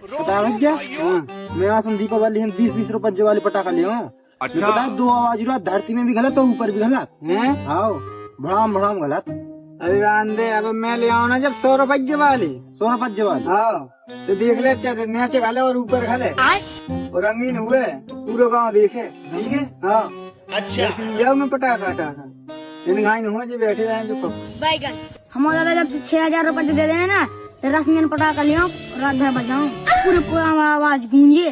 पता है क्या? मैं यहाँ संदीप वाली 20-20 रुपये वाले पटाखा ले हूँ। अच्छा, दो आवाज रहा, धरती में भी गलत और ऊपर भी गलत है। हाँ, भड़ाम भड़ाम गलत। अरे आंदे, अब मैं ले आऊँ ना जब 100 रुपये वाली। 100 रुपये वाली? हाँ, तो देख ले, नीचे खाले और ऊपर खाले और रंगीन हुए पूरे गाँव देखे। ठीक है? हाँ, अच्छा, जाओ मैं पटाखा इन हुआ जो बैठे जाए जो हमारा दादा जब 6,000 रुपए दे देना ना, तो रश्मिन पटाखा ले आऊं, रात भर बजाऊं, पूरा आवाज गूंजे।